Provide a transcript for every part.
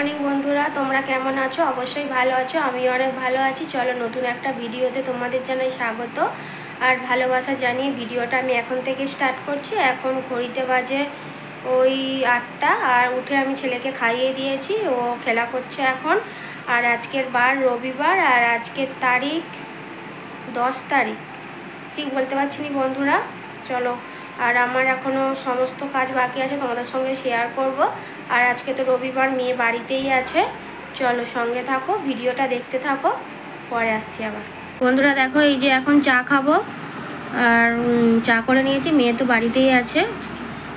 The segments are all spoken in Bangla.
মর্নিং বন্ধুরা, তোমরা কেমন আছো? অবশ্যই ভালো আছো, আমিও অনেক ভালো আছি। চলো নতুন একটা ভিডিওতে তোমাদের জানাই স্বাগত আর ভালোবাসা জানিয়ে ভিডিওটা আমি এখন থেকে স্টার্ট করছি। এখন ঘড়িতে বাজে ওই 8টা, আর উঠে আমি ছেলেকে খাইয়ে দিয়েছি, ও খেলা করছে এখন। আর আজকের বার রবিবার, আর আজকের তারিখ 10 তারিখ, ঠিক বলতে পারছি না বন্ধুরা। চলো, আর আমার এখনও সমস্ত কাজ বাকি আছে, তোমাদের সঙ্গে শেয়ার করব। আর আজকে তো রবিবার, মেয়ে বাড়িতেই আছে। চলো সঙ্গে থাকো, ভিডিওটা দেখতে থাকো, পরে আসছি আবার। বন্ধুরা দেখো, এই যে এখন চা খাবো, আর চা করে নিয়েছি, মেয়ে তো বাড়িতেই আছে।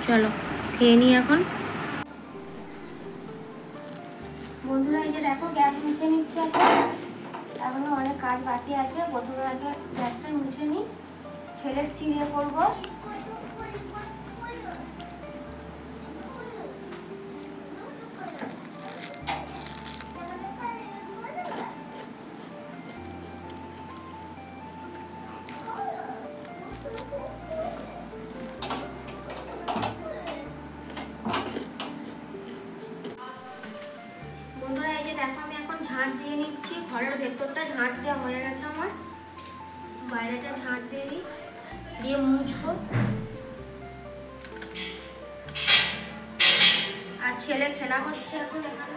চলো খেয়ে নিই এখন। বন্ধুরা এই যে দেখো, গ্যাস মুছে নিচ্ছে এখনো অনেক কাজ বাকি আছে। প্রথমে আগে গ্যাসটা মুছে নিই, ছেলের চিড়ে করবো। বন্ধুরা এই যে দেখো, আমি এখন ঝাঁট দিয়ে নিচ্ছি। ঘরের ভেতরটা ঝাঁট দেওয়া হয়ে গেছে আমার, বাইরেটা ঝাঁট দিয়ে নিই, দিয়ে মুছবো। আর ছেলে খেলা করছে এখন এখানে।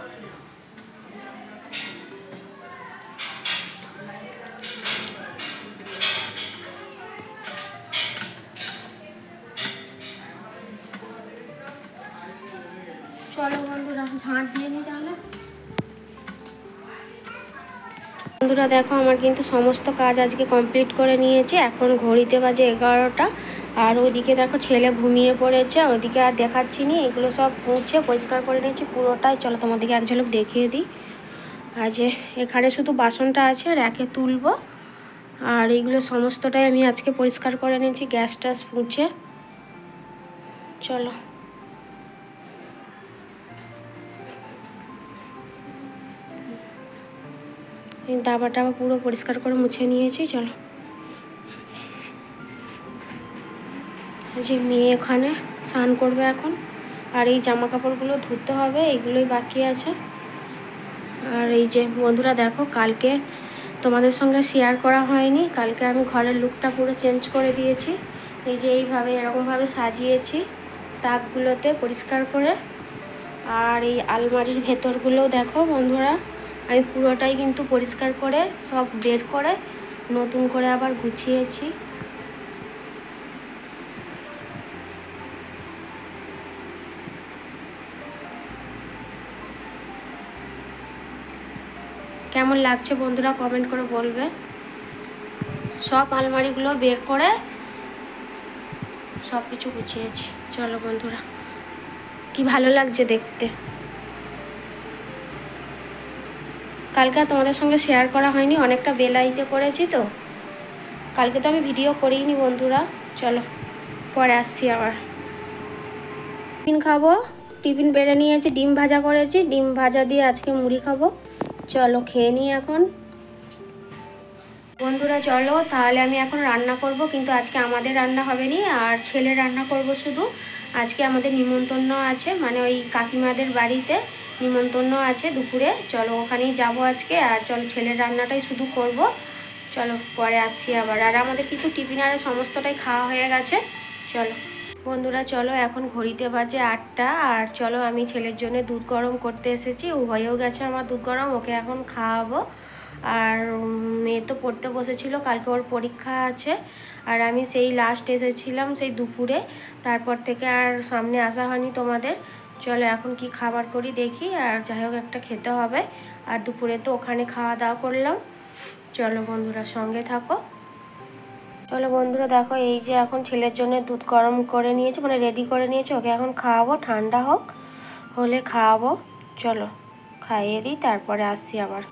চলো বন্ধুরা ঝাঁট দিয়ে নিই তাহলে। বন্ধুরা দেখো, আমার কিন্তু সমস্ত কাজ আজকে কমপ্লিট করে নিয়েছি। এখন ঘড়িতে বাজে 11টা, আর ওইদিকে দেখো ছেলে ঘুমিয়ে পড়েছে। ওইদিকে আর দেখাচ্ছি নি, এগুলো সব মুছে পরিষ্কার করে নিয়েছি পুরোটাই। চলো তোমাদেরকে এক ঝলক দেখিয়ে দিই। আর যে এখানে শুধু বাসনটা আছে, র্যাকে তুলবো। আর এইগুলো সমস্তটাই আমি আজকে পরিষ্কার করে নিয়েছি, গ্যাস ট্যাস মুছে। চলো দাবা টাবা পুরো পরিষ্কার করে মুছে নিয়েছি। চলো, যে মেয়ে ওখানে স্নান করবে এখন, আর এই জামা কাপড়গুলো ধুতে হবে, এইগুলোই বাকি আছে। আর এই যে বন্ধুরা দেখো, কালকে তোমাদের সঙ্গে শেয়ার করা হয়নি, কালকে আমি ঘরের লুকটা পুরো চেঞ্জ করে দিয়েছি। এই যে এইভাবে এরকমভাবে সাজিয়েছি তাকগুলোতে পরিষ্কার করে। আর এই আলমারির ভেতরগুলোও দেখো বন্ধুরা, আমি পুরোটাই কিন্তু পরিষ্কার করে সব বের করে নতুন করে আবার গুছিয়েছি। কেমন লাগছে বন্ধুরা কমেন্ট করে বলবে। সব আলমারিগুলো বের করে সব কিছু গুছিয়েছি। চলো বন্ধুরা, কি ভালো লাগছে দেখতে। কালকে তোমাদের সঙ্গে শেয়ার করা হয়নি, অনেকটা বেলাইতে করেছি তো, কালকে তো আমি ভিডিও করিনি বন্ধুরা। চলো পরে আসছি আবার। টিফিন খাবো, টিফিন বেড়ে নিয়েছি, ডিম ভাজা করেছি, ডিম ভাজা দিয়ে আজকে মুড়ি খাবো। চলো খেয়ে নিই এখন বন্ধুরা। চলো তাহলে আমি এখন রান্না করব, কিন্তু আজকে আমাদের রান্না হবে না, আর ছেলে রান্না করব শুধু। আজকে আমাদের নিমন্ত্রণ আছে, মানে ওই কাকিমাদের বাড়িতে নিমন্ত্রণ আছে দুপুরে। চলো ওখানেই যাব আজকে, আর চলো ছেলের রান্নাটাই শুধু করব। চলো পরে আসছি আবার। আর আমাদের কিন্তু টিফিন আর সমস্তটাই খাওয়া হয়ে গেছে। চলো বন্ধুরা, চলো এখন ঘড়িতে বাজে 8টা, আর চলো আমি ছেলের জন্য দুধ গরম করতে এসেছি। ও হয়েও গেছে আমার দুধ গরম, ওকে এখন খাওয়াবো। আর মেয়ে তো পড়তে বসেছিল, কালকে ওর পরীক্ষা আছে। আর আমি সেই লাস্ট এসেছিলাম সেই দুপুরে, তারপর থেকে আর সামনে আসা হয়নি তোমাদের। চলো এখন কি খাবার করি দেখি, আর যাই হোক একটা খেতে হবে। আর দুপুরে তো ওখানে খাওয়া দাওয়া করলাম। চলো বন্ধুরা সঙ্গে থাকো। চলো বন্ধুরা দেখো, এই যে এখন ছেলের জন্য দুধ গরম করে নিয়েছি, মানে রেডি করে নিয়েছি, ওকে এখন খাওয়াবো, ঠান্ডা হোক হলে খাওয়াবো। চলো খাইয়ে দিই, তারপরে আসছি আবার।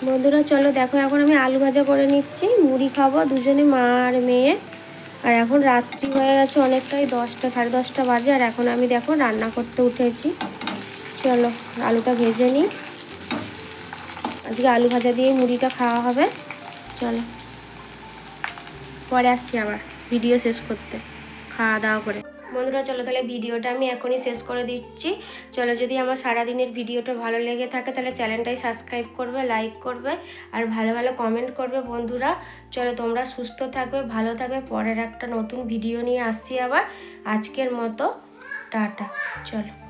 বন্ধুরা চলো দেখো, এখন আমি আলু ভাজা করে নিচ্ছি, মুড়ি খাবো দুজনে মা আর মেয়ে। আর এখন রাত্রি হয়ে গেছে অনেকটাই, 10টা সাড়ে 10টা বাজে। আর এখন আমি দেখো রান্না করতে উঠেছি। চলো আলুটা ভেজে নিই, আজকে আলু ভাজা দিয়ে মুড়িটা খাওয়া হবে। চলো পরে আসছি আবার ভিডিও শেষ করতে, খাওয়া দাওয়া করে। বন্ধুরা চলো তাহলে ভিডিওটা আমি এখনই শেষ করে দিচ্ছি। চলো, যদি আমার সারাদিনের ভিডিওটা ভালো লেগে থাকে তাহলে চ্যানেলটাই সাবস্ক্রাইব করবে, লাইক করবে আর ভালো ভালো কমেন্ট করবে। বন্ধুরা চলো, তোমরা সুস্থ থাকবে, ভালো থাকবে। পরের একটা নতুন ভিডিও নিয়ে আসছি আবার। আজকের মতো টাটা। চলো।